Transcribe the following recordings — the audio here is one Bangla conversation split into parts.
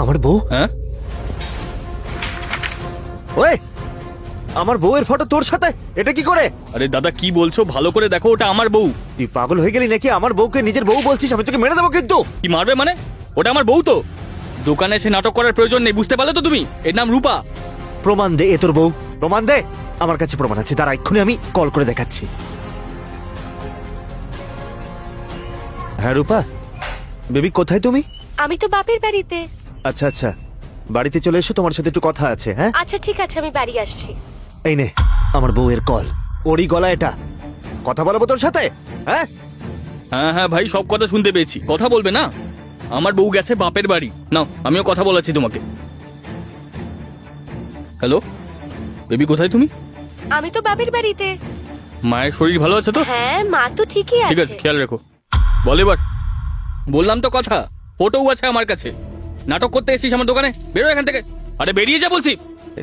আমার বউ? হ্যাঁ, ওই, আমার বউয়ের ফটো তোর সাথে? এটা কি করে? আরে দাদা কি বলছো, ভালো করে দেখো, ওটা আমার বউ। তুই পাগল হয়ে গেলি নাকি? আমার বউকে নিজের বউ বলছিস? আমি তোকে মেরে দেবো কিন্তু। কি মারবে মানে? ওটা আমার বউ তো। দোকানে এসে নাটক করার প্রয়োজন নেই, বুঝতে পারলে তো তুমি? এর নাম রূপা। প্রমাণ দে, এ তোর বউ। প্রমাণ দে। আমার কাছে প্রমাণ আছে, দাঁড়া এক্ষুনি আমি কল করে দেখাচ্ছি। হ্যাঁ রূপা, বেবি কোথায় তুমি? আমি তো বাপের বাড়িতে। আচ্ছা আচ্ছা, বাড়িতে চলে এসো, তোমার সাথে একটু কথা আছে। হ্যাঁ আচ্ছা ঠিক আছে, আমি বাড়ি আসছি। এই নে আমার বউয়ের কল, ওরই গলা এটা। কথা বলবো তোর সাথে? হ্যাঁ হ্যাঁ হ্যাঁ ভাই, সব কথা শুনতে পেয়েছি। কথা বলবে না? আমার বউ গেছে বাপের বাড়ি। নাও, আমিও কথা বলাচ্ছি তোমাকে। হ্যালো বেবি, কোথায় তুমি? আমি তো বাপের বাড়িতে। মায়ের শরীর ভালো আছে তো? হ্যাঁ, মা তো ঠিকই ঠিক আছে। আছে, খেয়াল রেখো। বল এবার। বললাম তো কথা, ফটোও আছে আমার কাছে। নাটক করতে এসেছিস আমার দোকানে? বেরো এখান থেকে। আরে বেরিয়ে যা বলছি।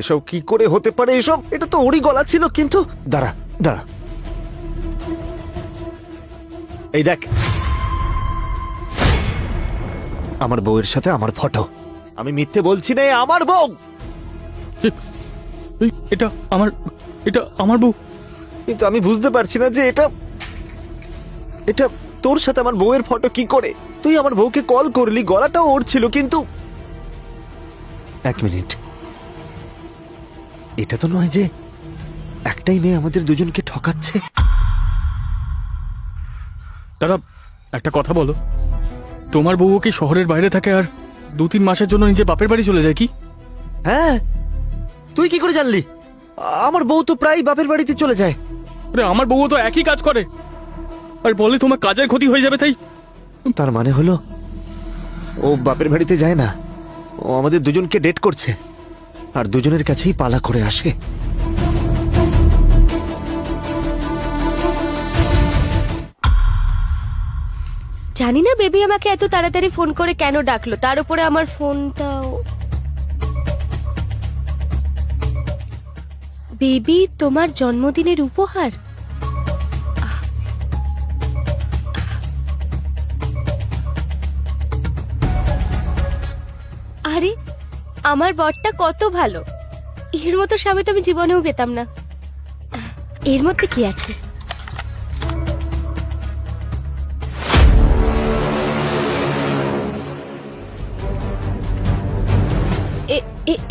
এসব কি করে হতে পারে? এসব, এটা তো ওরই গলা ছিল। কিন্তু দাঁড়া দাঁড়া, এই দেখ আমার বউয়ের সাথে আমার ফটো। আমি মিথ্যে বলছি না, এ আমার বউ। এটা আমার বউ। কিন্তু আমি বুঝতে পারছি না যে এটা এটা তোর সাথে আমার বউয়ের ফটো কি করে? তুই আমার বউকে কল করলি, গলাটাও ওর ছিল। কিন্তু এক মিনিট, এটা তো নয় যে একটাই মেয়ে আমাদের দুজনকে ঠকাচ্ছে। দাদা একটা কথা বলো, তোমার বউ কি শহরের বাইরে থাকে আর 2-3 মাসের জন্য নিজে বাপের বাড়ি চলে যায় কি? হ্যাঁ, তুই কি করে জানলি? আমার বউ তো প্রায় বাপের বাড়িতে চলে যায়। আরে আমার বউ তো একই কাজ করে, আর বলে তোমার কাজের ক্ষতি হয়ে যাবে তাই। তার মানে হলো ও বাপের বাড়িতে যায় না, ও আমাদের দুজনকে ডেট করছে আর দুজনের কাছেই পালা করে আসে। জানি না বেবি আমাকে এত তাড়াতাড়ি ফোন করে কেন ডাকলো, তার উপরে আমার ফোনটাও। বেবি, তোমার জন্মদিনের উপহার। আরে আমার বরটা কত ভালো, এর মতো স্বামী তো আমি জীবনেও পেতাম না। এর মধ্যে কি আছে?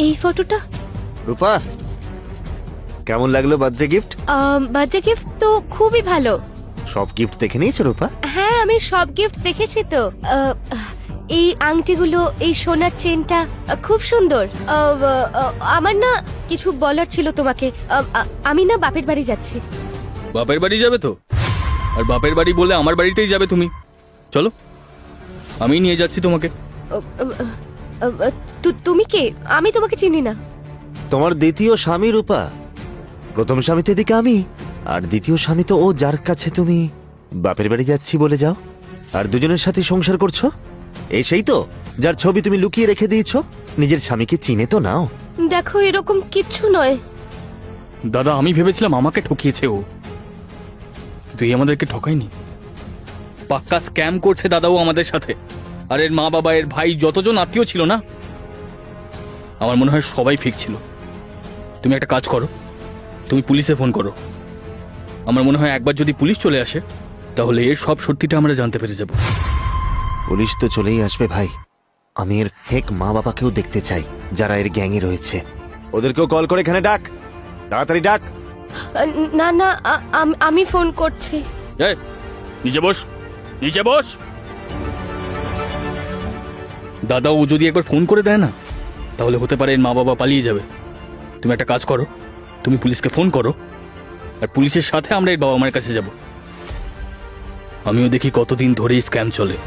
এই ফটোটা। রূপা, কেমন লাগলো বার্থডে গিফট? বার্থডে গিফট তো খুবই ভালো। সব গিফট দেখে নিয়েছো রূপা? হ্যাঁ, আমি সব গিফট দেখেছি তো। এই আংটিগুলো, এই সোনার চেনটা খুব সুন্দর। আমার না কিছু বলার ছিল তোমাকে। আমি না বাপের বাড়ি যাচ্ছি। বাপের বাড়ি যাবে তো? আর বাপের বাড়ি বলে আমার বাড়িতেই যাবে তুমি। চলো, আমি নিয়ে যাচ্ছি তোমাকে। তুমি কে? আমি তোমাকে চিনি না। তোমার দ্বিতীয় স্বামী রূপা। প্রথম স্বামী তো এদিকে আমি, আর দ্বিতীয় স্বামী তো ও, যার কাছে তুমি বাপের বাড়ি যাচ্ছি বলে যাও আর দুজনের সাথে সংসার করছো। এই সেই তো যার ছবি তুমি লুকিয়ে রেখে দিয়েছো। নিজের স্বামীকে চিনে তো নাও। দেখো, এরকম কিচ্ছু নয়। দাদা আমি ভেবেছিলাম আমাকে ঠকিয়েছে ও, কিন্তু এই আমাদেরকে ঠকায়নি। পাক্কা স্ক্যাম করছে দাদাও আমাদের সাথে। আর এর মা বাবা, এর ভাই, যতজন আত্মীয় ছিল না, আমার মনে হয় সবাই ফিক ছিল। তুমি একটা কাজ করো, তুমি পুলিশে ফোন করো। আমার মনে হয় একবার যদি পুলিশ চলে আসে তাহলে এর সব সত্যিটা আমরা জানতে পেরে যাব। পুলিশ তো চলেই আসবে ভাই। আমি এর ফেক মা বাবাকেও দেখতে চাই যারা এর গ্যাংয়ে রয়েছে। ওদেরকেও কল করে এখানে ডাক, তাড়াতাড়ি ডাক। না না, আমি ফোন করছি। এই, নিচে বস, নিচে বস। দাদা ও যদি একবার ফোন করে দেয় না, তাহলে হতে পারে এর মা বাবা পালিয়ে যাবে। তুমি একটা কাজ করো, তুমি পুলিশকে ফোন করো, আর পুলিশের সাথে আমরা এর বাবা মায়ের কাছে যাব। আমিও দেখি কতদিন ধরে স্ক্যাম চলে।